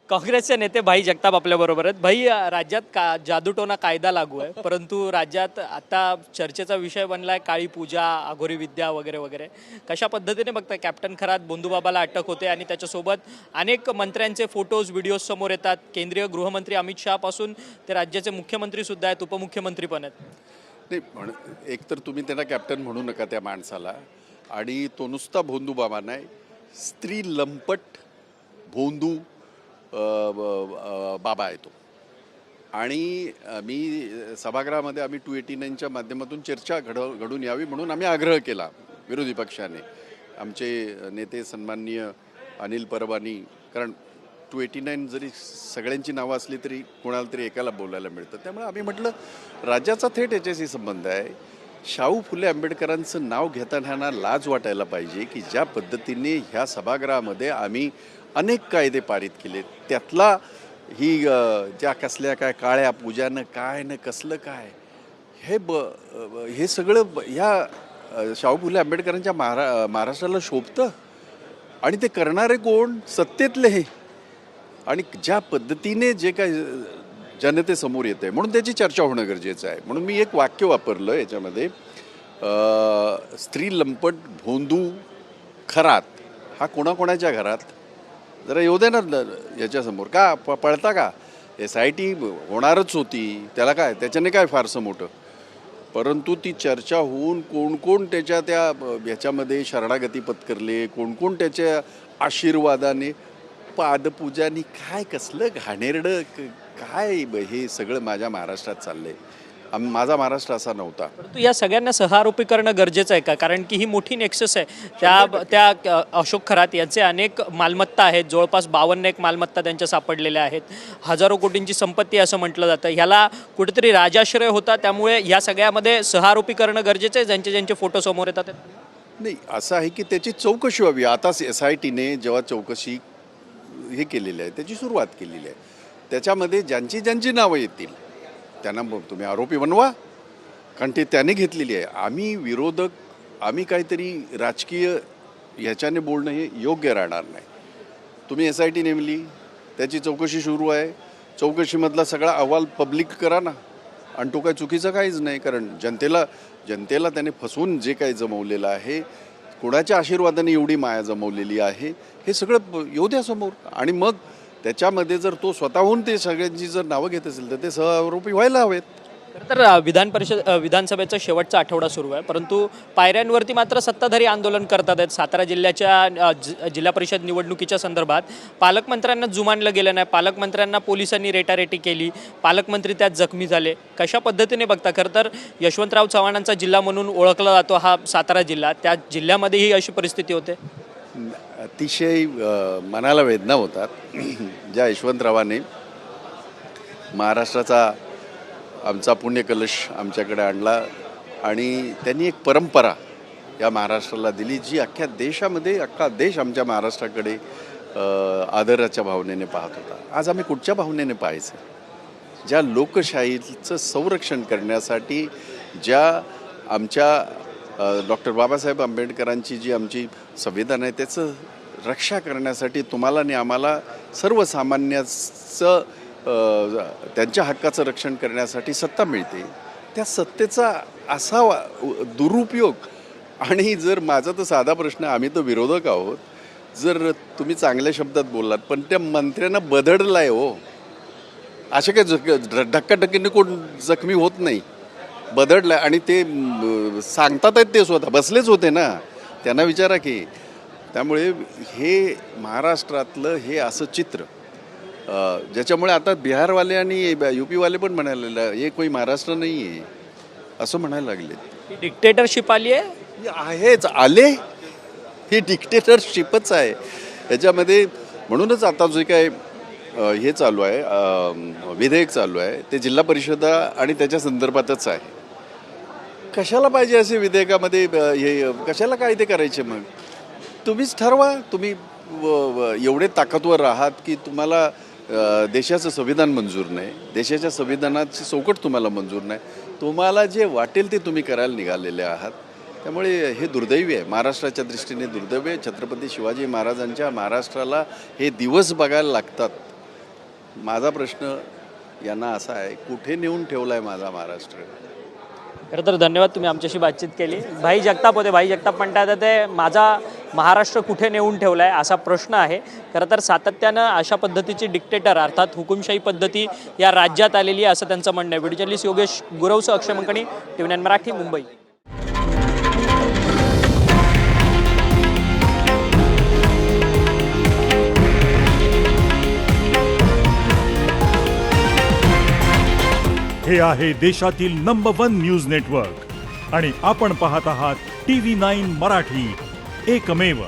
काँग्रेसचे नेते भाई जगताप आपल्याबरोबर आहेत. भाई, राज्यात जादूटोणा कायदा लागू आहे, परंतु राज्यात आता चर्चेचा विषय बनला आहे काळी पूजा, अघोरी विद्या वगैरे वगैरे. कशा पद्धतीने बघताय? कॅप्टन खरात बोंधूबाबाला अटक होते आणि त्याच्यासोबत अनेक मंत्र्यांचे फोटोज व्हिडिओज समोर येतात. केंद्रीय गृहमंत्री अमित शहापासून ते राज्याचे मुख्यमंत्री सुद्धा आहेत, उपमुख्यमंत्री पण आहेत. नाही पण एकतर तुम्ही त्यांना कॅप्टन म्हणू नका त्या माणसाला. आणि तो भोंदू बाबा नाही, स्त्री लंपट भोंदू बाबा आहे तो. आणि मी सभागृहामध्ये आम्ही 289च्या माध्यमातून चर्चा घडून यावी म्हणून आम्ही आग्रह केला विरोधी पक्षाने. आमचे नेते सन्माननीय अनिल परबानी, कारण 289 जरी सगळ्यांची नावं असली तरी कोणाला तरी एकाला बोलायला मिळतं. त्यामुळे आम्ही म्हटलं राज्याचा थेट याच्याशी संबंध आहे. शाहू फुले आंबेडकरांचं नाव घेताना लाज वाटायला पाहिजे की ज्या पद्धतीने ह्या सभागृहामध्ये आम्ही अनेक कायदे पारित केले, त्यातला ही ज्या कसल्या काय काळ्या पूजानं काय न कसलं काय हे सगळं ह्या शाहू फुले आंबेडकरांच्या महाराष्ट्राला शोभतं. आणि ते करणारे कोण? सत्तेतले हे. आणि ज्या पद्धतीने जे काय जनतेसमोर येतं आहे म्हणून त्याची चर्चा होणं गरजेचं आहे. म्हणून मी एक वाक्य वापरलं याच्यामध्ये, स्त्री लंपट भोंदू खरात हा कोणाकोणाच्या घरात जरा येऊ दे ना याच्यासमोर. का पळता का? SIT होणारच होती, त्याला काय, त्याच्याने काय फारसं मोठं. परंतु ती चर्चा होऊन कोण कोण त्याच्या त्या ह्याच्यामध्ये शरणागती पत्करले, कोण कोण त्याच्या आशीर्वादाने पादपूजानी काय कसलं घाणेरडं काय हे सगळं माझ्या महाराष्ट्रात चाललंय. माझा महाराष्ट्र असा नव्हता. परंतु या सगळ्यांना सहआरोपी करणं गरजेचं आहे का? कारण की ही मोठी नेक्सस आहे. त्या अशोक खरात यांचे अनेक मालमत्ता आहेत, जवळपास 52 मालमत्ता त्यांच्या सापडलेल्या आहेत, हजारो कोटींची संपत्ती असं म्हटलं जातं. ह्याला कुठेतरी राजाश्रय होता, त्यामुळे या सगळ्यामध्ये सहआरोपी करणं गरजेचं आहे ज्यांचे फोटो समोर येतात. नाही, असं आहे की त्याची चौकशी व्हावी. आता SITने जेव्हा चौकशी हे केलेली आहे, त्याची सुरुवात केलेली आहे, त्याच्यामध्ये ज्यांची नावं येतील त्यांना तुम्ही आरोपी बनवा, कारण ते त्याने घेतलेली आहे. आम्ही विरोधक, आम्ही काहीतरी राजकीय ह्याच्याने बोलणं हे योग्य राहणार नाही. तुम्ही SIT नेमली, त्याची चौकशी सुरू आहे, चौकशीमधला सगळा अहवाल पब्लिक करा ना. आणि तो काय चुकीचं काहीच नाही, कारण जनतेला त्याने फसवून जे काही जमवलेलं आहे, कोणाच्या आशीर्वादाने एवढी माया जमवलेली आहे, हे सगळं येऊ द्या समोर. आणि मग त्याच्यामध्ये जर तो स्वतःहून ते सगळ्यांची जर नावं घेत असेल तर ते सहआरोपी व्हायला हवेत. तर विधानसभेचा शेवटचा आठवडा सुरू आहे, परंतु पायऱ्यांवरती मात्र सत्ताधारी आंदोलन करतात आहेत. सातारा जिल्ह्याच्या जिल्हा परिषद निवडणुकीच्या संदर्भात पालकमंत्र्यांना जुमानलं गेलं नाही, पालकमंत्र्यांना पोलिसांनी रेटारेटी केली, पालकमंत्री त्यात जखमी झाले. कशा पद्धतीने बघता? खरं तर यशवंतराव चव्हाणांचा जिल्हा म्हणून ओळखला जातो हा सातारा जिल्हा, त्या जिल्ह्यामध्येही अशी परिस्थिती होते. अतिशय मनाला वेदना होतात ज्या यशवंतरावाने महाराष्ट्राचा आमचा पुण्यकलश आमच्याकडे आणला आणि त्यांनी एक परंपरा या महाराष्ट्राला दिली जी अख्ख्या देशामध्ये, अख्खा देश आमच्या महाराष्ट्राकडे आदराच्या भावनेने पाहत होता. आज आम्ही कुठच्या भावनेने पाहायचं? ज्या लोकशाहीचं संरक्षण करण्यासाठी, ज्या आमच्या डॉक्टर बाबासाहेब आंबेडकरांची जी आमची संविधान आहे त्याचं रक्षा करण्यासाठी तुम्हाला आणि आम्हाला सर्वसामान्याचं त्यांच्या हक्काचं रक्षण करण्यासाठी सत्ता मिळते, त्या सत्तेचा असा दुरुपयोग. आणि जर माझा तर साधा प्रश्न, आम्ही तर विरोधक आहोत, जर तुम्ही चांगल्या शब्दात बोललात पण त्या मंत्र्यांना बदडलाय हो. असे काही धक्काधक्कीने कोण जखमी होत नाही, बदडलाय. आणि ते सांगतात आहेत, ते स्वतः बसलेच होते ना, त्यांना विचारा की. त्यामुळे हे महाराष्ट्रातलं हे असं चित्र, ज्याच्यामुळे आता बिहारवाले आणि UPवाले पण म्हणायला हे कोई महाराष्ट्र नाही आहे असं म्हणायला लागले. डिक्टेटरशिप आली आहे, आहेच आले, ही डिक्टेटरशिपच आहे याच्यामध्ये. म्हणूनच आता जे काय हे चालू आहे, विधेयक चालू आहे, ते जिल्हा परिषदा आणि त्याच्या संदर्भातच आहे. कशाला पाहिजे असे विधेयकामध्ये हे कशाला कायदे करायचे? मग तुम्हीच ठरवा. तुम्ही एवढे ताकदवर आहात की तुम्हाला देशाचं संविधान मंजूर नाही, देशाच्या संविधानाची चौकट तुम्हाला मंजूर नाही, तुम्हाला जे वाटेल ते तुम्ही करायला निघालेले आहात. त्यामुळे हे दुर्दैवी आहे, महाराष्ट्राच्या दृष्टीने दुर्दैवी आहे. छत्रपती शिवाजी महाराजांच्या महाराष्ट्राला हे दिवस बघायला लागतात माझा प्रश्न यांना असा आहे, कुठे नेऊन ठेवला आहे माझा महाराष्ट्र? खरं तर धन्यवाद, तुम्ही आमच्याशी बातचीत केली. भाई जगताप होते. भाई जगताप म्हणतात ते माझा महाराष्ट्र कुठे नेऊन ठेवला आहे असा प्रश्न आहे. खरं तर सातत्यानं अशा पद्धतीची डिक्टेटर अर्थात हुकुमशाही पद्धती या राज्यात आलेली आहे असं त्यांचं म्हणणं आहे. व्हिडिओ जर्नलिस्ट योगेश गुरवसह अक्षय मंकणी, TV9 मराठी, मुंबई. हे आहे देशातील नंबर 1 न्यूज नेटवर्क आणि आपण पाहत आहात TV9 मराठी, एकमेव.